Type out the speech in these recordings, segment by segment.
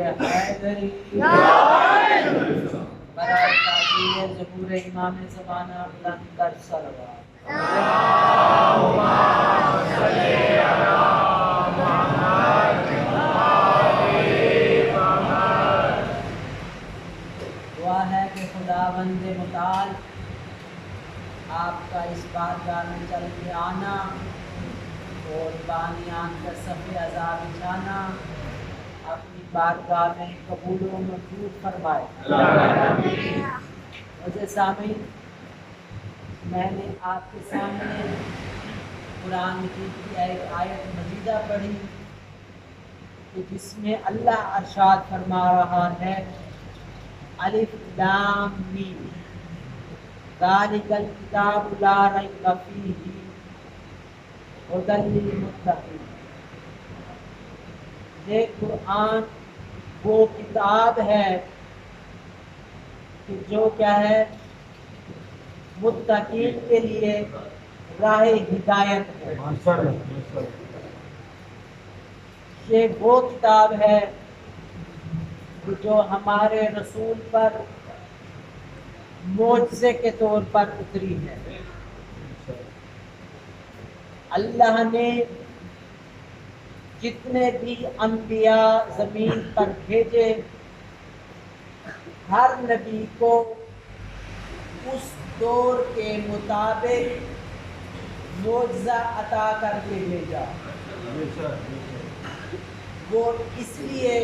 حیدری برائے تعظیم ظہور امام زمانہ بلند در سرور دعا ہے کہ خداوند متعال آپ کا اس بارگاہ میں چل کے آنا اور بانیان کا صف عذاب بچھانا اپنی بارگاہ میں قبول و منظور فرمائے۔ عزیز سامعین، میں نے آپ کے سامنے قرآن مجید کی ایک آیت مجیدہ پڑھی کہ جس میں اللہ ارشاد فرما رہا ہے الف لام میم ذالک الکتاب لا ریب فیہ ھدی للمتقین۔ یہ قرآن وہ کتاب ہے کہ جو کیا ہے متقین کے لیے راہ ہدایت ہے۔ یہ وہ کتاب ہے کہ جو ہمارے رسول پر معجزے کے طور پر اتری ہے۔ اللہ نے جتنے بھی انبیاء زمین پر بھیجے ہر نبی کو اس دور کے مطابق معجزہ عطا کر کے بھیجا۔ وہ اس لیے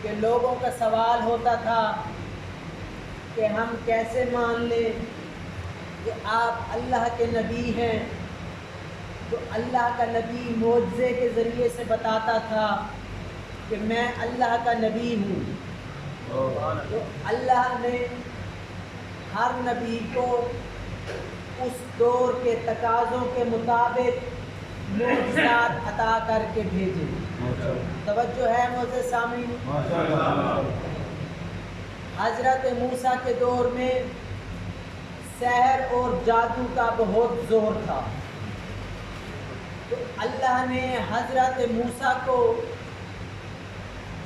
کہ لوگوں کا سوال ہوتا تھا کہ ہم کیسے مان لیں کہ آپ اللہ کے نبی ہیں، تو اللہ کا نبی معجزے کے ذریعے سے بتاتا تھا کہ میں اللہ کا نبی ہوں۔ تو اللہ نے ہر نبی کو اس دور کے تقاضوں کے مطابق معجزات عطا کر کے بھیجے۔ توجہ ہے معزز سامعین؟ حضرت موسیٰ کے دور میں سحر اور جادو کا بہت زور تھا، تو اللہ نے حضرت موسیٰ کو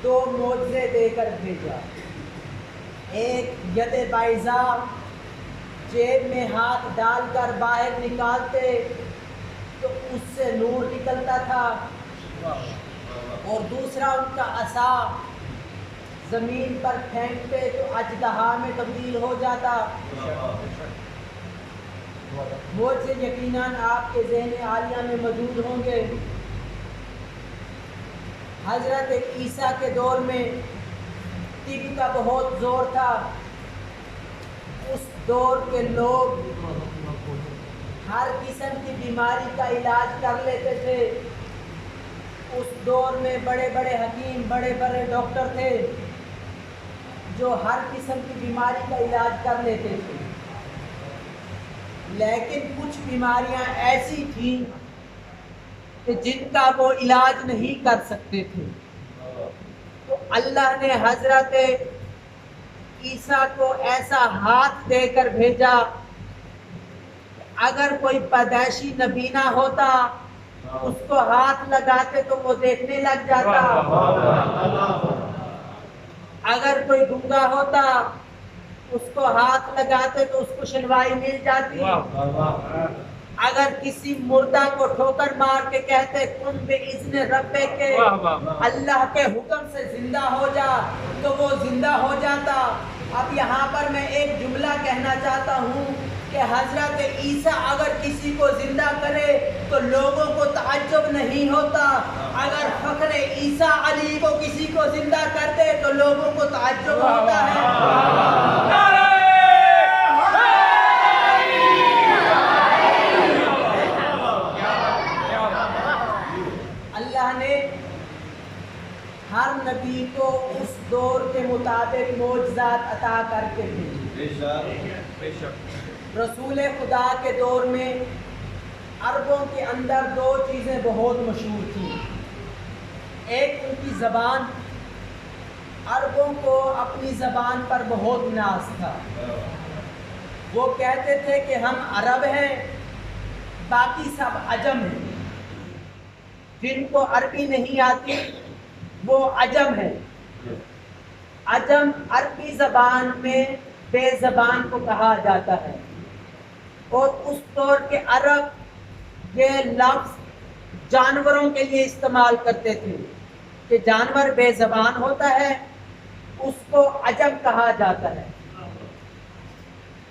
2 معجزے دے کر بھیجا۔ ایک ید بیضاء، جیب میں ہاتھ ڈال کر باہر نکالتے تو اس سے نور نکلتا تھا، اور دوسرا ان کا عصا، زمین پر پھینکتے تو اژدہا میں تبدیل ہو جاتا۔ معجزے یقیناً آپ کے ذہن عالیہ میں موجود ہوں گے۔ حضرت عیسیٰ کے دور میں طب کا بہت زور تھا، اس دور کے لوگ ہر قسم کی بیماری کا علاج کر لیتے تھے۔ اس دور میں بڑے بڑے حکیم، بڑے بڑے ڈاکٹر تھے جو ہر قسم کی بیماری کا علاج کر لیتے تھے، لیکن کچھ بیماریاں ایسی تھیں کہ جن کا وہ علاج نہیں کر سکتے تھے۔ تو اللہ نے حضرت عیسیٰ کو ایسا ہاتھ دے کر بھیجا، اگر کوئی پیدائشی نبینا ہوتا اس کو ہاتھ لگاتے تو وہ دیکھنے لگ جاتا، اگر کوئی گنگا ہوتا اس کو ہاتھ لگاتے تو اس کو شنوائی مل جاتی، اگر کسی مردہ کو ٹھوکر مار کے کہتے کن بِإِذْنِ رَبِّكَ، اللہ کے حکم سے زندہ ہو جا، تو وہ زندہ ہو جاتا۔ اب یہاں پر میں ایک جملہ کہنا چاہتا ہوں کہ حضرت عیسیٰ اگر کسی کو زندہ کرے تو لوگوں کو تعجب نہیں ہوتا، اگر فخر عیسیٰ علی کو کسی کو زندہ کرتے تو لوگوں کو تعجب ہوتا ہے۔ اللہ نے ہر نبی کو اس دور کے مطابق معجزات عطا کر کے بھیجے۔ رسول خدا کے دور میں عربوں کے اندر 2 چیزیں بہت مشہور تھیں۔ ایک ان کی زبان، عربوں کو اپنی زبان پر بہت ناز تھا۔ وہ کہتے تھے کہ ہم عرب ہیں، باقی سب عجم ہیں۔ جن کو عربی نہیں آتی وہ عجم ہے. عجم عربی زبان میں بے زبان کو کہا جاتا ہے، اور اس دور کے عرب یہ لفظ جانوروں کے لیے استعمال کرتے تھے کہ جانور بے زبان ہوتا ہے اس کو عجم کہا جاتا ہے.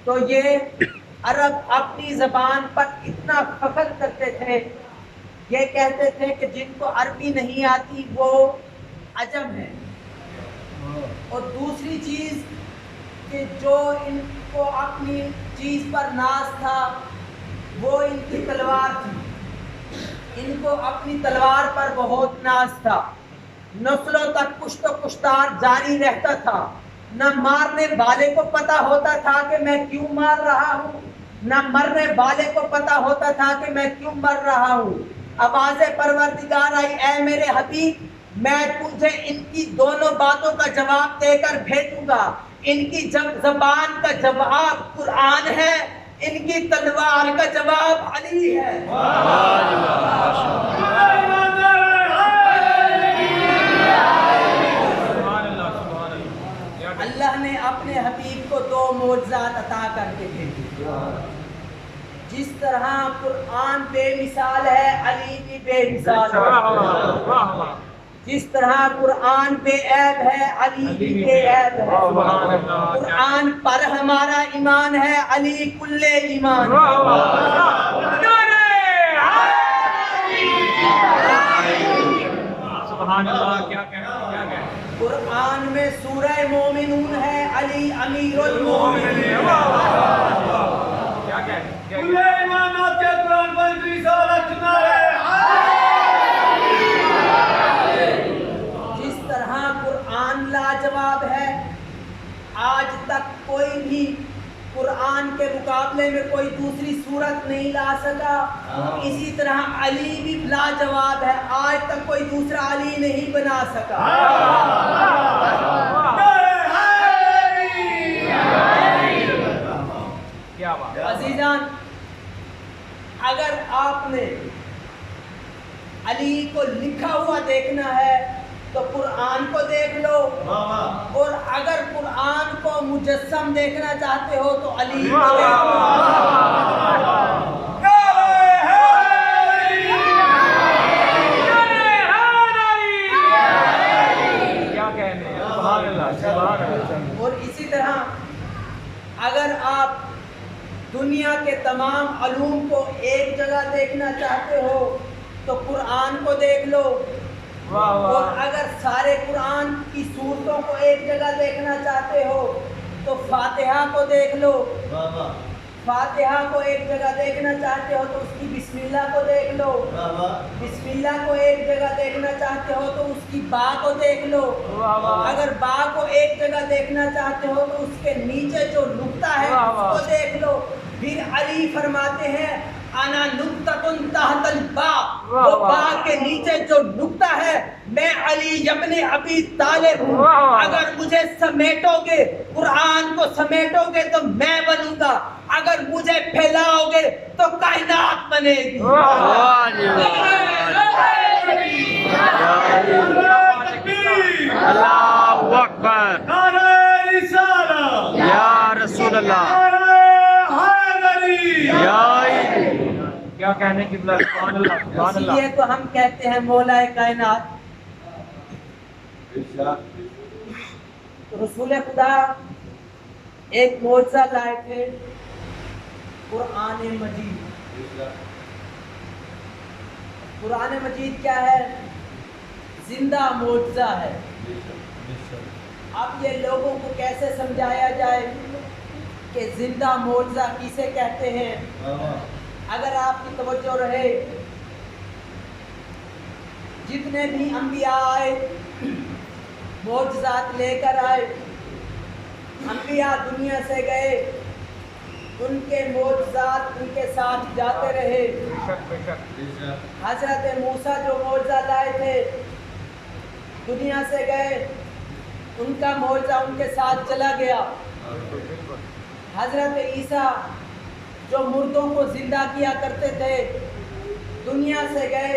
تو یہ عرب اپنی زبان پر اتنا فخر کرتے تھے، یہ کہتے تھے کہ جن کو عربی نہیں آتی وہ عجم ہے. اور دوسری چیز کہ جو ان کو اپنی چیز پر ناز تھا وہ ان کی تلوار تھی. ان کو اپنی تلوار پر بہت ناز تھا. نسلوں تک کشت و کشتار جاری رہتا تھا. نہ مارنے والے کو پتا ہوتا تھا کہ میں کیوں مار رہا ہوں، نہ مرنے والے کو پتا ہوتا تھا کہ میں کیوں مر رہا ہوں. آواز پروردگار آئی، اے میرے حبیب میں تجھے ان کی دونوں باتوں کا جواب دے کر بھیجوں گا. ان کی زبان کا جواب قرآن ہے، ان کی تلوار کا جواب علی ہے. اللہ نے اپنے حبیب کو 2 معجزات عطا کر کے بھیجے. جس طرح قرآن بے مثال ہے، علی بھی بے مثال ہے. جس طرح قرآن بے عیب ہے، علی بھی بے عیب ہے. قرآن پر ہمارا ایمان ہے، علی کل ایمان ہے. سبحان اللہ. کیا کہنا قرآن میں سورہ مومنون ہے، علی امیر المومنین. جس طرح قرآن لاجواب ہے، آج تک کوئی بھی قرآن کے مقابلے میں کوئی دوسری صورت نہیں لا سکا، اسی طرح علی بھی لاجواب ہے، آج تک کوئی دوسرا علی نہیں بنا سکا. عزیزان، اگر آپ نے علی کو لکھا ہوا دیکھنا ہے تو قرآن کو دیکھ لو، اور اگر قرآن کو مجسم دیکھنا چاہتے ہو تو علی کو دیکھ لو. اور اسی طرح اگر آپ دنیا کے تمام علوم کو ایک جگہ دیکھنا چاہتے ہو تو قرآن کو دیکھ لو، اور اگر سارے قرآن کی سورتوں کو ایک جگہ دیکھنا چاہتے ہو تو فاتحہ کو دیکھ لو. فاتحہ کو ایک جگہ دیکھنا چاہتے ہو تو اس کی بسم اللہ کو دیکھ لو. بسم اللہ کو ایک جگہ دیکھنا چاہتے ہو تو اس کی با کو دیکھ لو. اگر با کو ایک جگہ دیکھنا چاہتے ہو تو اس کے نیچے جو نقطہ ہے اس کو دیکھ لو. پھر علی فرماتے ہیں انا نقطۃ تحت البا، وہ با کے نیچے جو نقطہ ہے میں علی ابن ابی طالب ہوں. اگر مجھے سمیٹو گے، قرآن کو سمیٹو گے تو میں بنوں گا، اگر مجھے پھیلاؤ گے تو کائنات بنے گی. اللہ اکبر. یا رسول اللہ. کیا کہنے کی سبحان اللہ. سبحان اللہ. یہ تو ہم کہتے ہیں مولا کائنات. رسول خدا ایک معجزہ لائے تھے، قرآن مجید. قرآن مجید کیا ہے؟ زندہ معجزہ ہے. اب یہ لوگوں کو کیسے سمجھایا جائے کہ زندہ معجزہ کسے کہتے ہیں؟ اگر آپ کی توجہ رہے، جتنے بھی انبیاء آئے معجزات لے کر آئے، انبیاء دنیا سے گئے، ان کے معجزات ان کے ساتھ جاتے رہے. حضرت موسیٰ جو معجزہ لائے تھے دنیا سے گئے، ان کا معجزہ ان کے ساتھ چلا گیا. حضرت عیسیٰ جو مردوں کو زندہ کیا کرتے تھے دنیا سے گئے،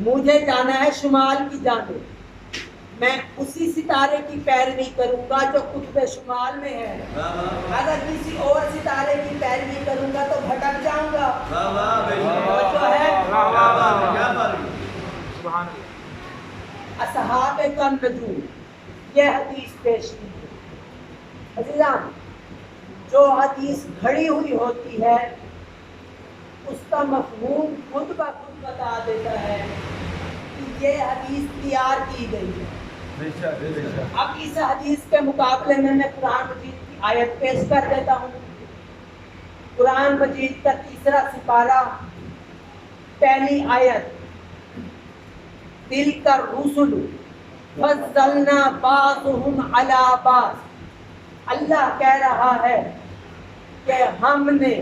مجھے جانا ہے شمال کی جانب، میں اسی ستارے کی پیروی کروں گا جو قطب شمال میں ہے. اگر کسی اور ستارے کی پیروی کروں گا تو بھٹک جاؤں گا. جو ہے اصحاب النجوم یہ حدیث پیش کی ہے. عزیزان، جو حدیث کھڑی ہوئی ہوتی ہے اس کا مفہوم خود بخود بتا دیتا ہے کہ یہ حدیث تیار کی گئی ہے. اب اس حدیث کے مقابلے میں قرآن مجید کی آیت پیش کر دیتا ہوں. قرآن مجید کا 3 سپارہ پہلی آیت، تلک الرسل فضلنا بعضهم علی بعض. اللہ کہہ رہا ہے کہ ہم نے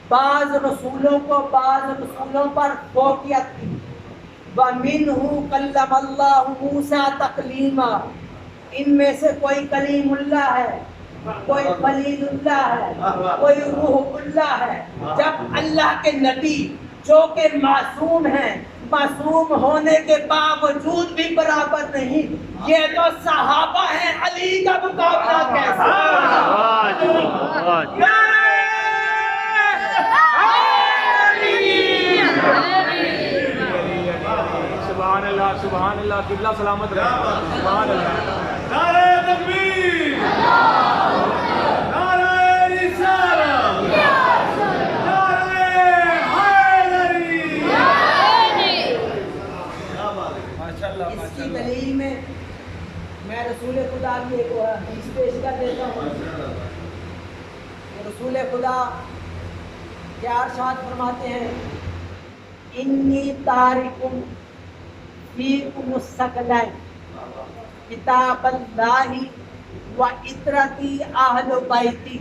بعض رسولوں کو بعض رسولوں پر فوقیت دی. وَمِنْهُ كَلَّمَ اللَّهُ مُوسَىٰ تَكْلِيمًا. ان میں سے کوئی کلیم اللہ ہے، کوئی خلیل اللہ ہے، کوئی روح اللہ ہے. جب اللہ کے نبی جو کہ معصوم ہیں، معصوم ہونے کے باوجود بھی برابر نہیں، یہ تو صحابہ ہیں، علی کا مقابلہ کیسا؟ سبحان اللہ، سبحان اللہ، قبلہ سلامت رہے. سبحان اللہ. نعرہ تکبیر، نعرہ رسالت، نعرہ حیدری. اس کی دلیل میں رسول خدا کی ایک حدیث پیش کر دیتا ہوں. رسول خدا کیا ارشاد فرماتے ہیں؟ انی تارکم فیکم الثقلین کتاب اللہ و عطرتی اہل بیتی.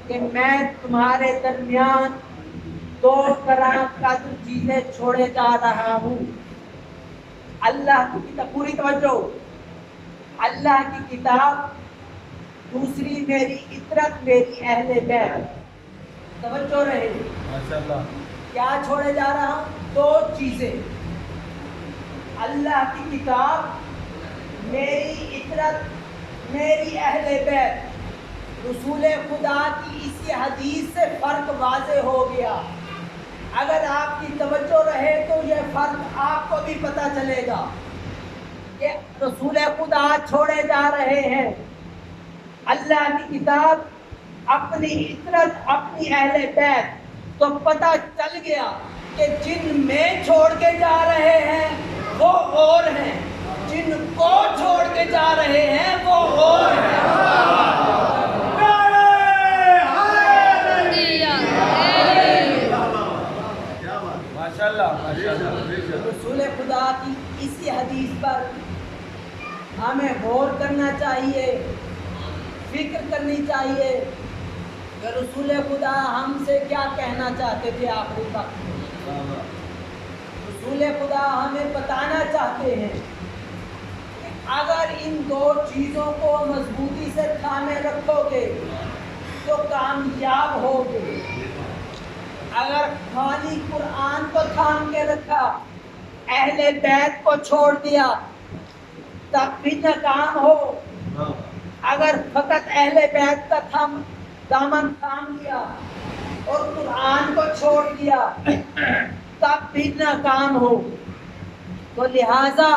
کہ میں تمہارے درمیان 2 طرح کا چیزیں چھوڑے جا رہا ہوں. اللہ کی کتاب، پوری توجہ، اللہ کی کتاب، دوسری میری عطرت، میری اہل بیت. توجہ رہے. ماشاءاللہ. کیا چھوڑے جا رہا ہوں؟ 2 چیزیں، اللہ کی کتاب، میری عطرت، میری اہل بیت. رسول خدا کی اسی حدیث سے فرق واضح ہو گیا. اگر آپ کی توجہ رہے تو یہ فرق آپ کو بھی پتہ چلے گا کہ رسول خدا چھوڑے جا رہے ہیں اللہ کی کتاب، اپنی عطرت، اپنی اہل بیت. تو پتہ چل گیا کہ جن میں چھوڑ کے جا رہے ہیں وہ اور ہیں، جن کو چھوڑ کے جا رہے ہیں وہ اور ہیں. رسول خدا کی اسی حدیث پر ہمیں غور کرنا چاہیے، فکر کرنی چاہیے کہ رسول خدا ہم سے کیا کہنا چاہتے تھے آخری وقت میں. رسول خدا ہمیں بتانا چاہتے ہیں کہ اگر ان 2 چیزوں کو مضبوطی سے تھامے رکھو گے تو کامیاب ہوگے. اگر خالی قرآن کو تھام کے رکھا، اہل بیت کو چھوڑ دیا تب بھی ناکام ہو. اگر فقط اہل بیت کا دامن تھام لیا اور قرآن کو چھوڑ دیا تب بھی ناکام ہو. تو لہذا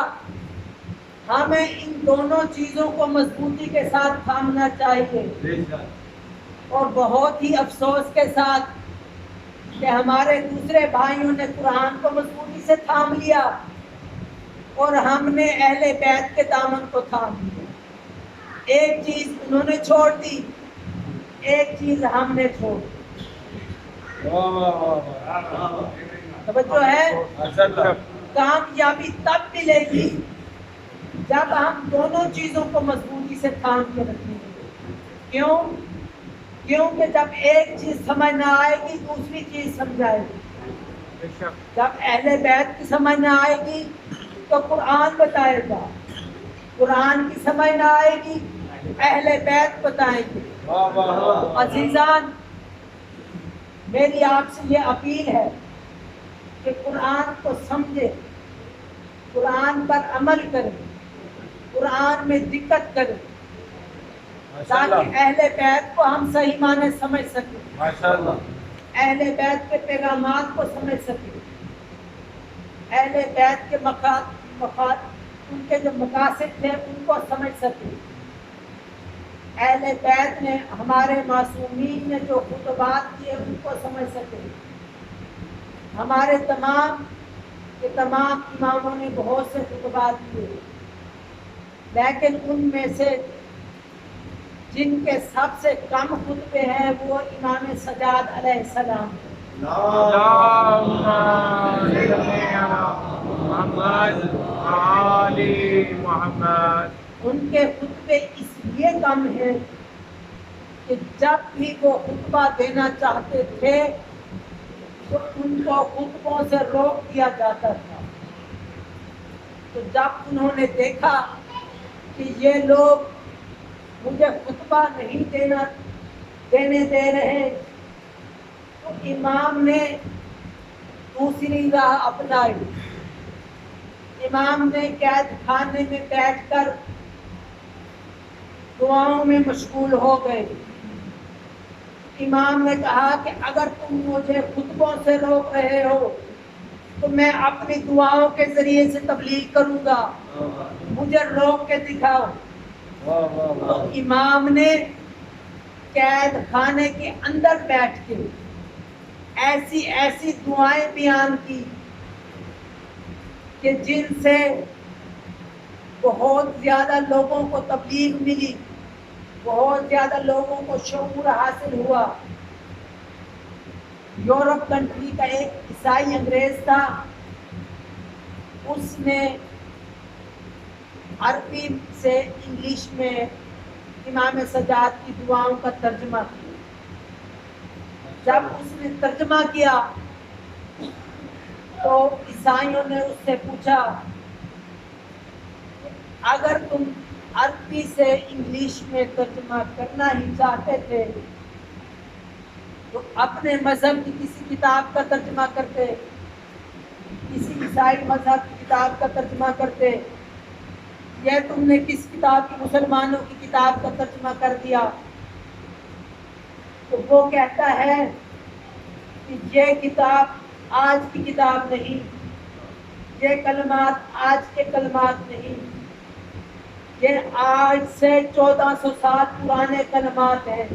ہمیں ان دونوں چیزوں کو مضبوطی کے ساتھ تھامنا چاہیے. اور بہت ہی افسوس کے ساتھ کہ ہمارے دوسرے بھائیوں نے قرآن کو مضبوطی سے تھام لیا اور ہم نے اہل بیت کے دامن کو تھام لیا. ایک چیز انہوں نے چھوڑ دی، ایک چیز ہم نے چھوڑ دی. توجہ ہے. کامیابی تب ملے گی جب ہم دونوں چیزوں کو مضبوطی سے تھام کے رکھیں گے. کیونکہ جب ایک چیز سمجھ نہ آئے گی دوسری چیز سمجھائے گی. جب اہل بیت کی سمجھ نہ آئے گی تو قرآن بتائے گا، قرآن کی سمجھ نہ آئے گی اہل بیت بتائیں گے. عزیزان، میری آپ سے یہ اپیل ہے کہ قرآن کو سمجھے، قرآن پر عمل کرے، قرآن میں دقت کرے، تاکہ اہل بیت کو ہم صحیح معنی سمجھ سکیں، اہل بیت کے پیغامات کو سمجھ سکیں، اہل بیت کے ان کے جو مقاصد تھے ان کو سمجھ سکیں، اہل بیت نے ہمارے معصومین نے جو خطبات کیے ان کو سمجھ سکیں۔ ہمارے تمام اماموں نے بہت سے خطبات کیے، لیکن ان میں سے جن کے سب سے کم خطبے ہیں وہ امام سجاد علیہ السلام ہیں۔ ان کے خطبے اس لیے کم ہیں کہ جب بھی وہ خطبہ دینا چاہتے تھے تو ان کو خطبوں سے روک دیا جاتا تھا۔ تو جب انہوں نے دیکھا کہ یہ لوگ مجھے خطبہ نہیں دینے دے رہے، تو امام نے دوسری راہ اپنائی۔ امام نے قید خانے میں بیٹھ کر دعاؤں میں مشغول ہو گئے۔ امام نے کہا کہ اگر تم مجھے خطبوں سے روک رہے ہو تو میں اپنی دعاؤں کے ذریعے سے تبلیغ کروں گا، مجھے روک کے دکھاؤ۔ تو امام نے قید خانے کے اندر بیٹھ کے ایسی دعائیں بیان کی کہ جن سے بہت زیادہ لوگوں کو تبلیغ ملی، بہت زیادہ لوگوں کو شعور حاصل ہوا۔ یورپ کنٹری کا ایک عیسائی انگریز تھا، اس نے عربی سے انگلش میں امام سجاد کی دعاؤں کا ترجمہ کیا۔ جب اس نے ترجمہ کیا تو عیسائیوں نے اس سے پوچھا اگر تم عربی سے انگلش میں ترجمہ کرنا ہی چاہتے تھے تو اپنے مذہب کی کسی کتاب کا ترجمہ کرتے، کسی عیسائی مذہب کی کتاب کا ترجمہ کرتے، یہ تم نے کس کتاب کی مسلمانوں کی کتاب کا ترجمہ کر دیا؟ تو وہ کہتا ہے کہ یہ کتاب آج کی کتاب نہیں، یہ کلمات آج کے کلمات نہیں، یہ آج سے 1400 سال پرانے کلمات ہیں۔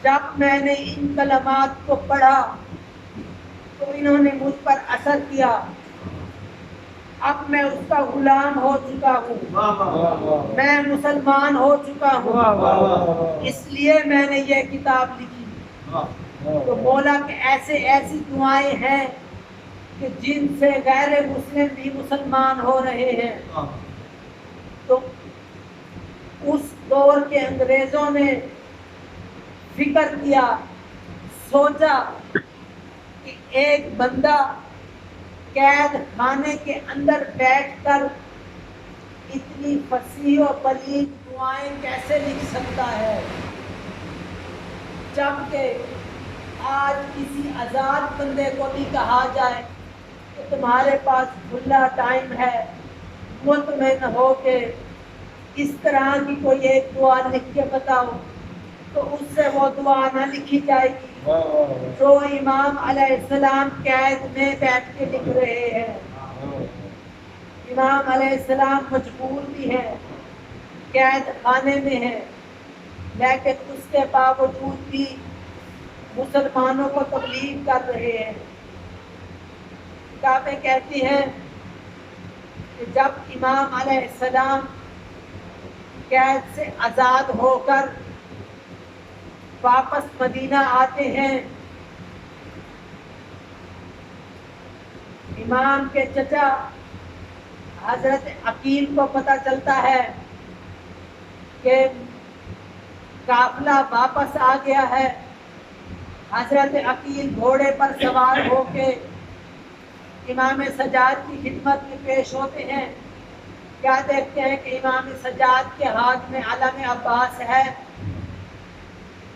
جب میں نے ان کلمات کو پڑھا تو انہوں نے مجھ پر اثر کیا، اب میں اس کا غلام ہو چکا ہوں، میں مسلمان ہو چکا ہوں، اس لیے میں نے یہ کتاب لکھی۔ تو بولا کہ ایسی دعائیں ہیں کہ جن سے غیر مسلم بھی مسلمان ہو رہے ہیں۔ تو اس دور کے انگریزوں نے فکر کیا، سوچا کہ ایک بندہ قید خانے کے اندر بیٹھ کر اتنی فصیح و بلیغ دعائیں کیسے لکھ سکتا ہے، جبکہ آج کسی آزاد بندے کو بھی کہا جائے کہ تمہارے پاس کھلا ٹائم ہے، مطمئن ہو کے اس طرح کی کوئی ایک دعا لکھ کے بتاؤ، تو اس سے وہ دعا نہ لکھی جائے گی جو امام علیہ السلام قید میں بیٹھ کے لکھ رہے ہیں۔ امام علیہ السلام مجبور بھی ہیں، قید خانے میں ہیں، لیکن اس کے باوجود بھی مسلمانوں کو تبلیغ کر رہے ہیں۔ کتابیں کہتی ہیں کہ جب امام علیہ السلام قید سے آزاد ہو کر واپس مدینہ آتے ہیں، امام کے چچا حضرت عقیل کو پتہ چلتا ہے کہ قافلہ واپس آ گیا ہے۔ حضرت عقیل گھوڑے پر سوار ہو کے امام سجاد کی خدمت میں پیش ہوتے ہیں۔ کیا دیکھتے ہیں کہ امام سجاد کے ہاتھ میں علم عباس ہے۔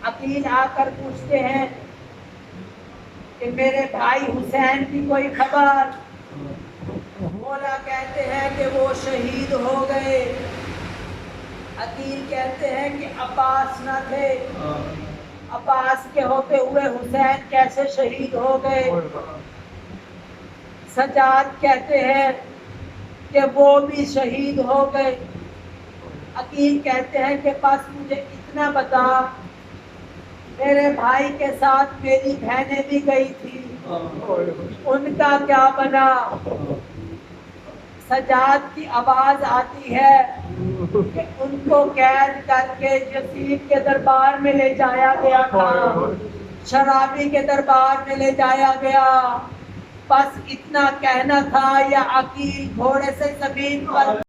عقیل آ کر پوچھتے ہیں کہ میرے بھائی حسین کی کوئی خبر؟ مولا کہتے ہیں کہ وہ شہید ہو گئے۔ عقیل کہتے ہیں کہ عباس نہ تھے، عباس کے ہوتے ہوئے حسین کیسے شہید ہو گئے؟ سجاد کہتے ہیں کہ وہ بھی شہید ہو گئے۔ عقیل کہتے ہیں کہ بس مجھے اتنا بتا، میرے بھائی کے ساتھ میری بہنیں بھی گئی تھی، ان کا کیا بنا؟ سجاد کی آواز آتی ہے کہ ان کو قید کر کے یزید کے دربار میں لے جایا گیا تھا، شرابی کے دربار میں لے جایا گیا۔ بس اتنا کہنا تھا یا عقیل گھوڑے سے زمین پر